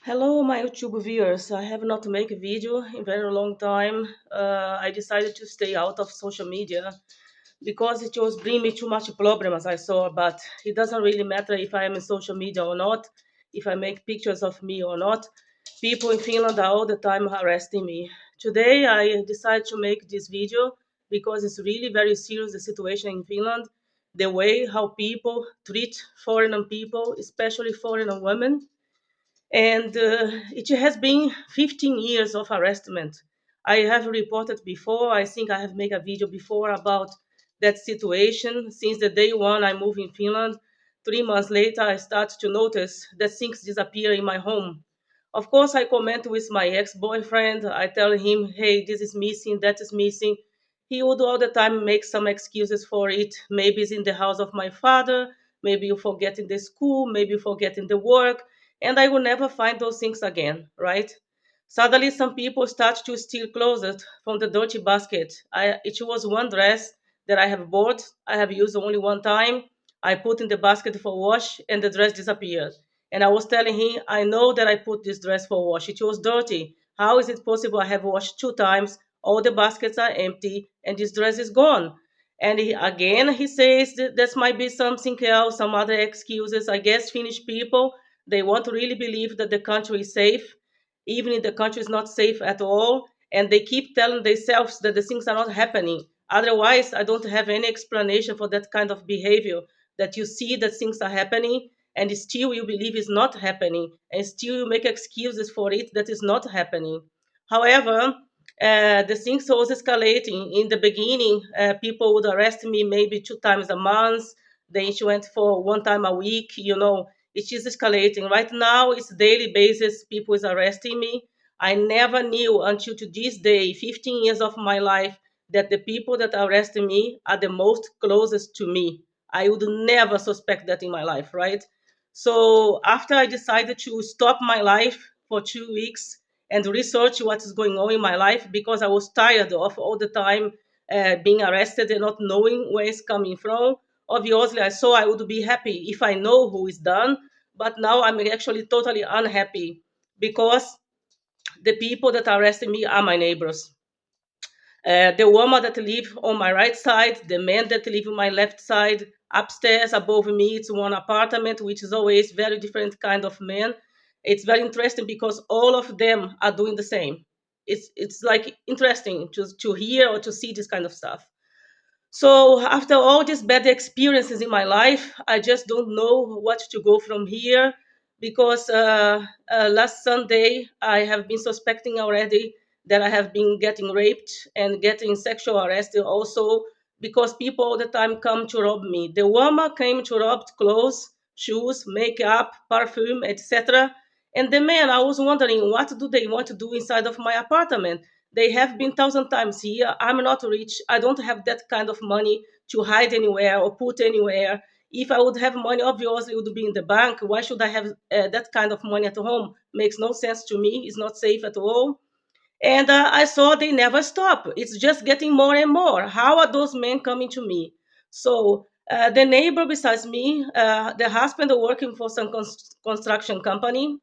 Hello, my YouTube viewers. I have not make a video in very long time. I decided to stay out of social media because it was bring me too much problems I saw. But it doesn't really matter if I am in social media or not, if I make pictures of me or not. People in Finland are all the time harassing me. Today I decided to make this video because it's really very serious the situation in Finland, the way how people treat foreign people, especially foreign women, and it has been 15 years of arrestment. I have reported before, I think I have made a video before about that situation. Since the day one I moved in Finland, 3 months later I start to notice that things disappear in my home. Of course, I comment with my ex-boyfriend. I tell him, hey, this is missing, that is missing. He would all the time make some excuses for it. Maybe it's in the house of my father, maybe you forget in the school, maybe you forget in the work, and I will never find those things again, right? Suddenly, some people start to steal clothes from the dirty basket. It was one dress that I have bought, I have used only one time. I put in the basket for wash, and the dress disappeared. And I was telling him, I know that I put this dress for wash. It was dirty. How is it possible I have washed two times? All the baskets are empty, and this dress is gone. And he says that might be something else, some other excuses. I guess Finnish people, they want to really believe that the country is safe, even if the country is not safe at all. And they keep telling themselves that the things are not happening. Otherwise, I don't have any explanation for that kind of behavior, that you see that things are happening and still you believe it's not happening, and still you make excuses for it that is not happening. However, the things was escalating. In the beginning, people would arrest me maybe two times a month. Then it went for one time a week. It is escalating. Right now, it's daily basis. People is arresting me. I never knew until to this day, 15 years of my life, that the people that arrest me are the most closest to me. I would never suspect that in my life, right? So after I decided to stop my life for 2 weeks and research what is going on in my life, because I was tired of all the time being arrested and not knowing where it's coming from. Obviously, I saw I would be happy if I know who is done, but now I'm actually totally unhappy because the people that are arresting me are my neighbors. The woman that live on my right side, the man that live on my left side, upstairs above me, it's one apartment, which is always very different kind of men. It's very interesting because all of them are doing the same. It's like interesting to hear or to see this kind of stuff. So after all these bad experiences in my life, I just don't know what to go from here because last Sunday I have been suspecting already that I have been getting raped and getting sexual arrested also because people all the time come to rob me. The woman came to rob clothes, shoes, makeup, perfume, etc. And the man, I was wondering, what do they want to do inside of my apartment? They have been thousand times here. I'm not rich. I don't have that kind of money to hide anywhere or put anywhere. If I would have money, obviously it would be in the bank. Why should I have that kind of money at home? Makes no sense to me. It's not safe at all. And I saw they never stop. It's just getting more and more. How are those men coming to me? So the neighbor besides me, the husband working for some construction company,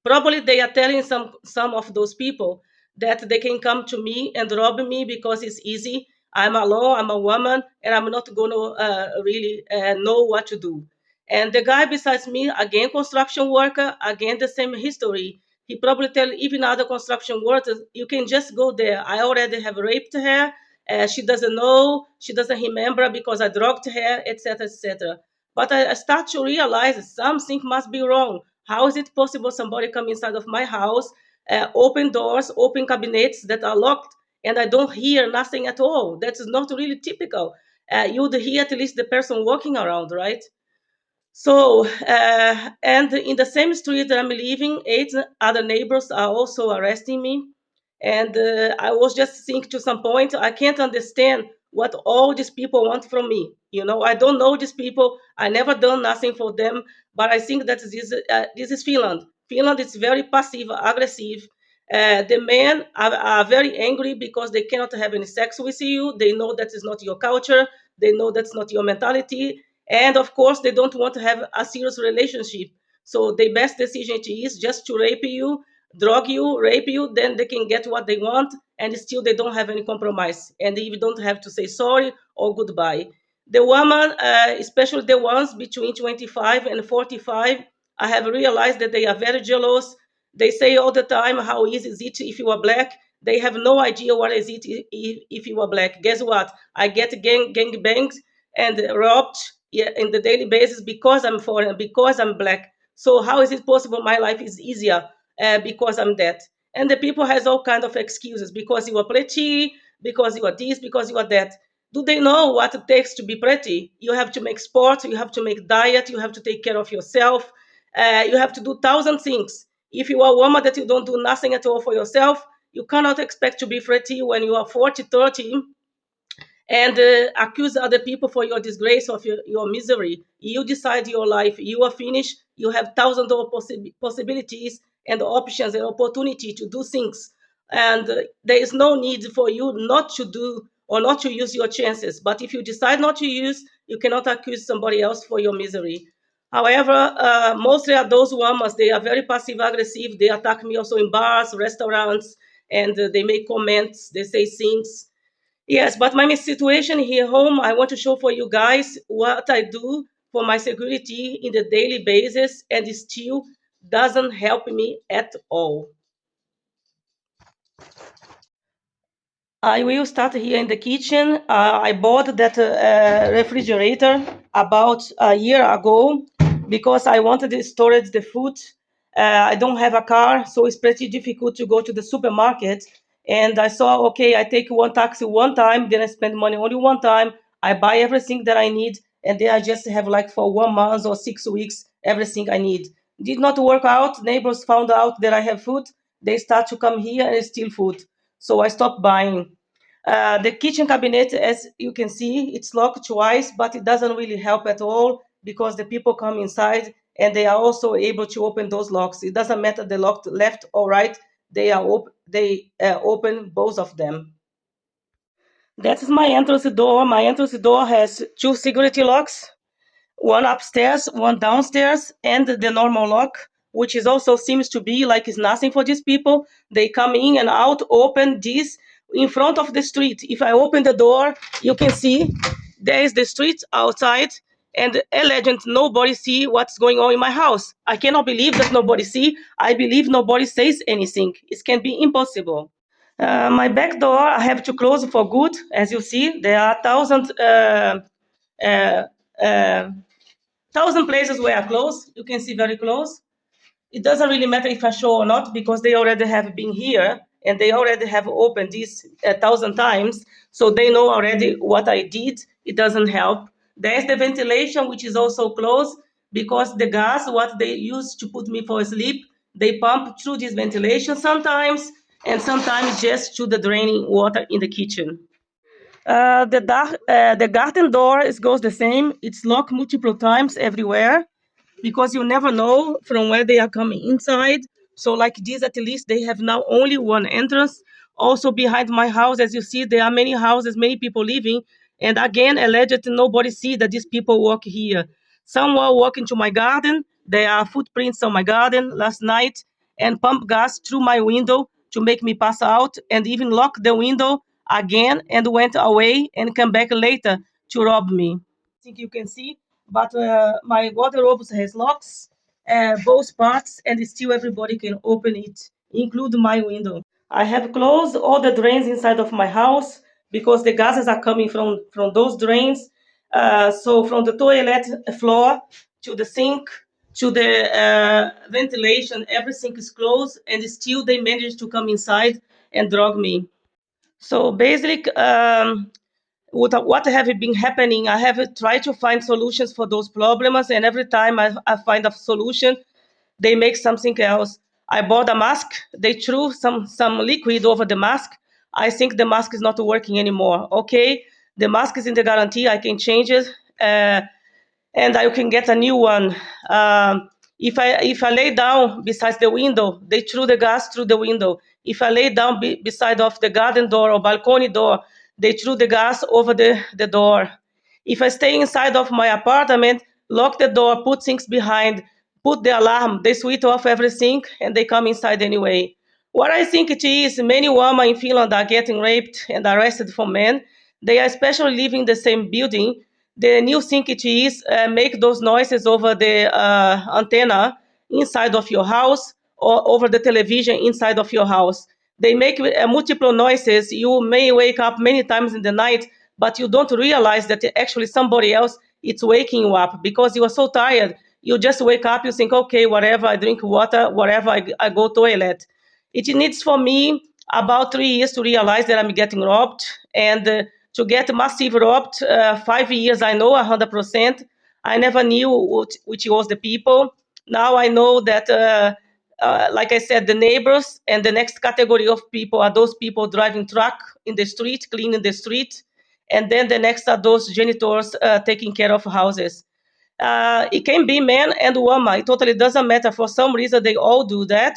probably they are telling some of those people that they can come to me and rob me because it's easy. I'm alone, I'm a woman, and I'm not going to really know what to do. And the guy besides me, again construction worker, again the same history. He probably tell even other construction workers, you can just go there. I already have raped her. She doesn't know, she doesn't remember because I drugged her, etc., etc. But I start to realize something must be wrong. How is it possible somebody come inside of my house, open doors, open cabinets that are locked, and I don't hear nothing at all? That is not really typical. You would hear at least the person walking around, right? So, and in the same street that I'm living, eight other neighbors are also arresting me. And I was just thinking to some point, I can't understand what all these people want from me. I don't know these people. I never done nothing for them. But I think that this is Finland. Finland is very passive, aggressive. The men are very angry because they cannot have any sex with you. They know that is not your culture. They know that's not your mentality, and of course they don't want to have a serious relationship. So the best decision is just to rape you, drug you, rape you, then they can get what they want, and still they don't have any compromise, and you don't have to say sorry or goodbye. The woman, especially the ones between 25 and 45, I have realized that they are very jealous. They say all the time, how easy is it if you are black? They have no idea what is it if you are black. Guess what? I get gang bangs and robbed, yeah, in the daily basis because I'm foreign, because I'm black. So how is it possible my life is easier because I'm that? And the people has all kind of excuses because you are pretty, because you are this, because you are that. Do they know what it takes to be pretty? You have to make sport, you have to make diet, you have to take care of yourself, you have to do thousand things. If you are a woman that you don't do nothing at all for yourself, you cannot expect to be pretty when you are 40, 30, and accuse other people for your disgrace of your misery. You decide your life. You are finished. You have thousands of possibilities and options and opportunity to do things. And there is no need for you not to do or not to use your chances. But if you decide not to use, you cannot accuse somebody else for your misery. However, mostly are those women, they are very passive aggressive. They attack me also in bars, restaurants, and they make comments, they say things. Yes, but my situation here home, I want to show for you guys what I do for my security in the daily basis, and it still doesn't help me at all. I will start here in the kitchen. I bought that refrigerator about a year ago because I wanted to store the food. I don't have a car, so it's pretty difficult to go to the supermarket. And I saw, okay, I take one taxi one time, then I spend money only one time. I buy everything that I need, and then I just have like for 1 month or 6 weeks everything I need. Did not work out. Neighbors found out that I have food. They start to come here and steal food. So I stopped buying. The kitchen cabinet, as you can see, it's locked twice, but it doesn't really help at all because the people come inside and they are also able to open those locks. It doesn't matter the locked left or right; they open both of them. That's my entrance door. My entrance door has two security locks, one upstairs, one downstairs, and the normal lock, which is also seems to be like it's nothing for these people. They come in and out, open this in front of the street. If I open the door, you can see there is the street outside, and a legend, nobody see what's going on in my house. I cannot believe that nobody see. I believe nobody says anything. It can be impossible. My back door I have to close for good. As you see, there are thousands. Uh, uh, Thousand places where I close. You can see very close. It doesn't really matter if I show or not because they already have been here and they already have opened this 1,000 times. So they know already what I did. It doesn't help. There's the ventilation, which is also closed because the gas, what they use to put me for sleep, they pump through this ventilation sometimes and sometimes just to the draining water in the kitchen. The garden door goes the same. It's locked multiple times everywhere because you never know from where they are coming inside. So like this, at least they have now only one entrance. Also behind my house, as you see, there are many houses, many people living. And again, alleged nobody see that these people walk here. Someone walk into my garden. There are footprints on my garden last night and pump gas through my window to make me pass out and even lock the window again and went away and come back later to rob me. I think you can see, but my wardrobe has locks, both parts, and still everybody can open it, include my window. I have closed all the drains inside of my house because the gases are coming from those drains. So from the toilet floor to the sink to the ventilation, everything is closed, and still they manage to come inside and drug me. So basically, what have been happening? I have tried to find solutions for those problems, and every time I find a solution, they make something else. I bought a mask. They threw some liquid over the mask. I think the mask is not working anymore. Okay, the mask is in the guarantee. I can change it. And I can get a new one. If I lay down beside the window, they threw the gas through the window. If I lay down beside of the garden door or balcony door, they threw the gas over the door. If I stay inside of my apartment, lock the door, put things behind, put the alarm, they switch off everything, and they come inside anyway. What I think it is, many women in Finland are getting raped and arrested for men. They are especially living in the same building. The new thing it is, make those noises over the antenna inside of your house or over the television inside of your house. They make multiple noises. You may wake up many times in the night, but you don't realize that actually somebody else is waking you up because you are so tired. You just wake up, you think, okay, whatever, I drink water, whatever, I go toilet. It needs for me about 3 years to realize that I'm getting robbed, and to get massive robbed, 5 years, I know 100%. I never knew which was the people. Now I know that, like I said, the neighbors and the next category of people are those people driving truck in the street, cleaning the street. And then the next are those janitors taking care of houses. It can be man and woman. It totally doesn't matter. For some reason, they all do that.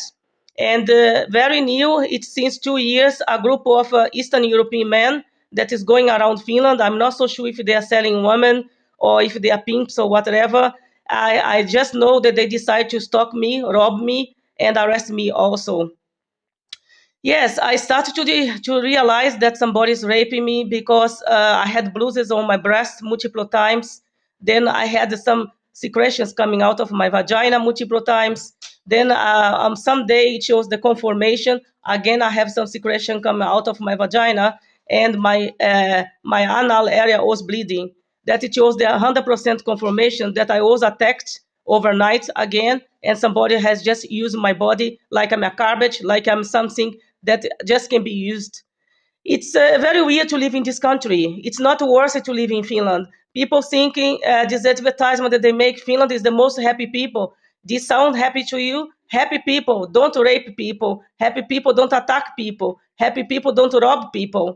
And very new, it's since 2 years, a group of Eastern European men that is going around Finland. I'm not so sure if they are selling women or if they are pimps or whatever. I just know that they decide to stalk me, rob me, and arrest me also. Yes, I started to realize that somebody is raping me because I had bruises on my breast multiple times. Then I had some secretions coming out of my vagina multiple times. Then someday it shows the conformation. Again, I have some secretion coming out of my vagina, and my anal area was bleeding. That it shows the 100% confirmation that I was attacked overnight again, and somebody has just used my body like I'm a garbage, like I'm something that just can be used. It's very weird to live in this country. It's not worth it to live in Finland. People thinking this advertisement that they make, Finland is the most happy people. This sound happy to you? Happy people don't rape people. Happy people don't attack people. Happy people don't rob people.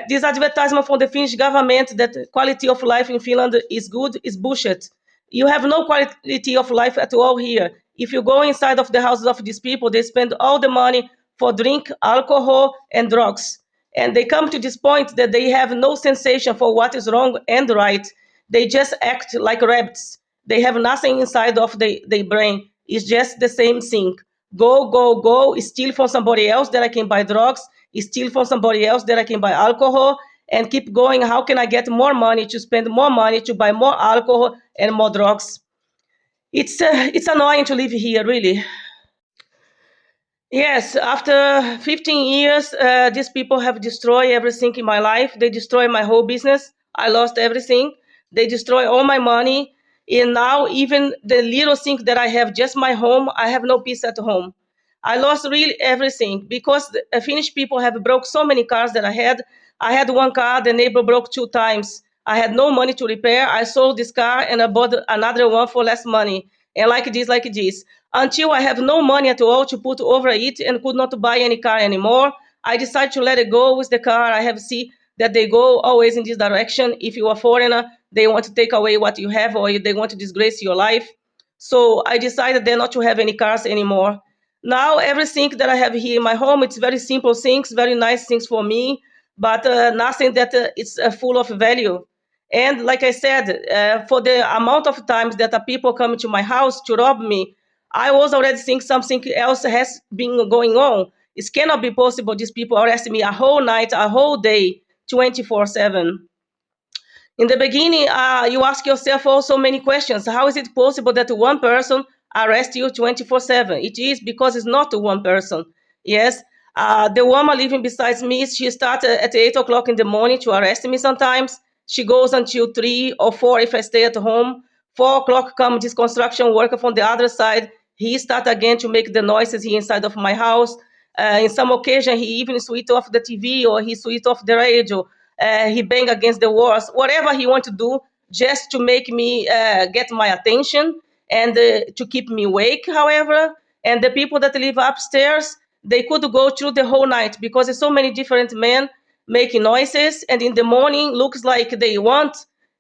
This advertisement from the Finnish government that quality of life in Finland is good is bullshit. You have no quality of life at all here. If you go inside of the houses of these people, they spend all the money for drink, alcohol, and drugs. And they come to this point that they have no sensation for what is wrong and right. They just act like rabbits. They have nothing inside of their brain. It's just the same thing. Go, go, go, steal from somebody else that I can buy drugs, steal from somebody else that I can buy alcohol, and keep going. How can I get more money to spend more money to buy more alcohol and more drugs? It's annoying to live here, really. Yes, after 15 years, these people have destroyed everything in my life. They destroyed my whole business. I lost everything. They destroy all my money. And now, even the little thing that I have, just my home, I have no peace at home. I lost really everything because the Finnish people have broke so many cars that I had. I had one car, the neighbor broke 2 times. I had no money to repair. I sold this car and I bought another one for less money. And like this, until I have no money at all to put over it and could not buy any car anymore. I decided to let it go with the car. I have seen that they go always in this direction. If you are a foreigner, they want to take away what you have or they want to disgrace your life. So I decided then not to have any cars anymore. Now everything that I have here in my home, it's very simple things, very nice things for me, but nothing that is full of value. And like I said, for the amount of times that the people come to my house to rob me, I was already thinking something else has been going on. It cannot be possible. These people arrest me a whole night, a whole day, 24/7. In the beginning, you ask yourself also many questions. How is it possible that one person arrests you 24/7? It is because it's not one person. Yes, the woman living beside me, she starts at 8 o'clock in the morning to arrest me sometimes. She goes until 3 or 4 if I stay at home. 4 o'clock comes this construction worker from the other side. He starts again to make the noises here inside of my house. In some occasion, he even switch off the TV or he switch off the radio. He bang against the walls, whatever he want to do, just to make me get my attention and to keep me awake. However, and the people that live upstairs, they could go through the whole night because there's so many different men making noises, and in the morning looks like they want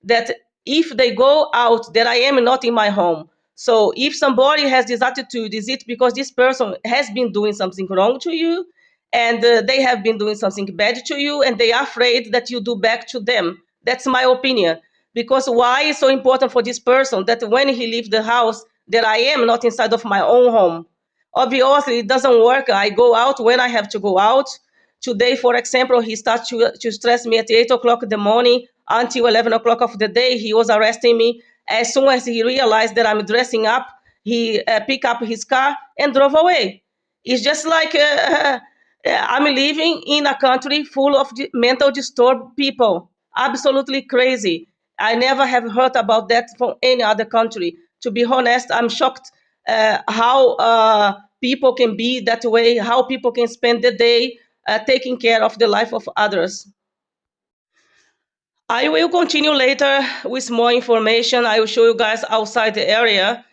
that if they go out, that I am not in my home. So if somebody has this attitude, is it because this person has been doing something wrong to you and they have been doing something bad to you and they are afraid that you do back to them? That's my opinion. Because why is so important for this person that when he leaves the house, that I am not inside of my own home. Obviously, it doesn't work. I go out when I have to go out. Today, for example, he started to stress me at 8 o'clock in the morning until 11 o'clock of the day. He was arresting me. As soon as he realized that I'm dressing up, he picked up his car and drove away. It's just like I'm living in a country full of mental disturbed people. Absolutely crazy. I never have heard about that from any other country. To be honest, I'm shocked how people can be that way, how people can spend the day taking care of the life of others. I will continue later with more information. I will show you guys outside the area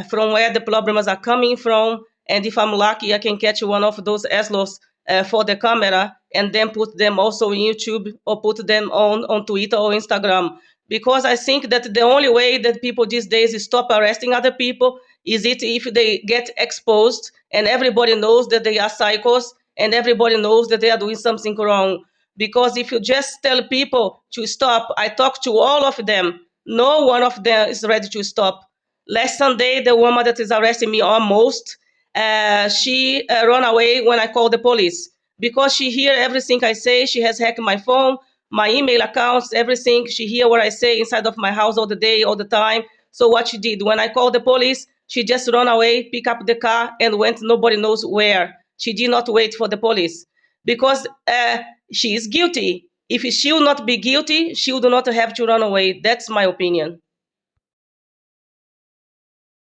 from where the problems are coming from. And if I'm lucky, I can catch one of those Eslos for the camera and then put them also in YouTube or put them on Twitter or Instagram. Because I think that the only way that people these days stop arresting other people is it if they get exposed and everybody knows that they are psychos and everybody knows that they are doing something wrong. Because if you just tell people to stop, I talk to all of them, no one of them is ready to stop. Last Sunday, the woman that is arresting me almost, she ran away when I called the police because she hear everything I say. She has hacked my phone, my email accounts, everything. She hear what I say inside of my house all the day, all the time. So what she did, when I called the police, she just ran away, pick up the car, and went nobody knows where. She did not wait for the police because she is guilty. If she will not be guilty, she would not have to run away. That's my opinion.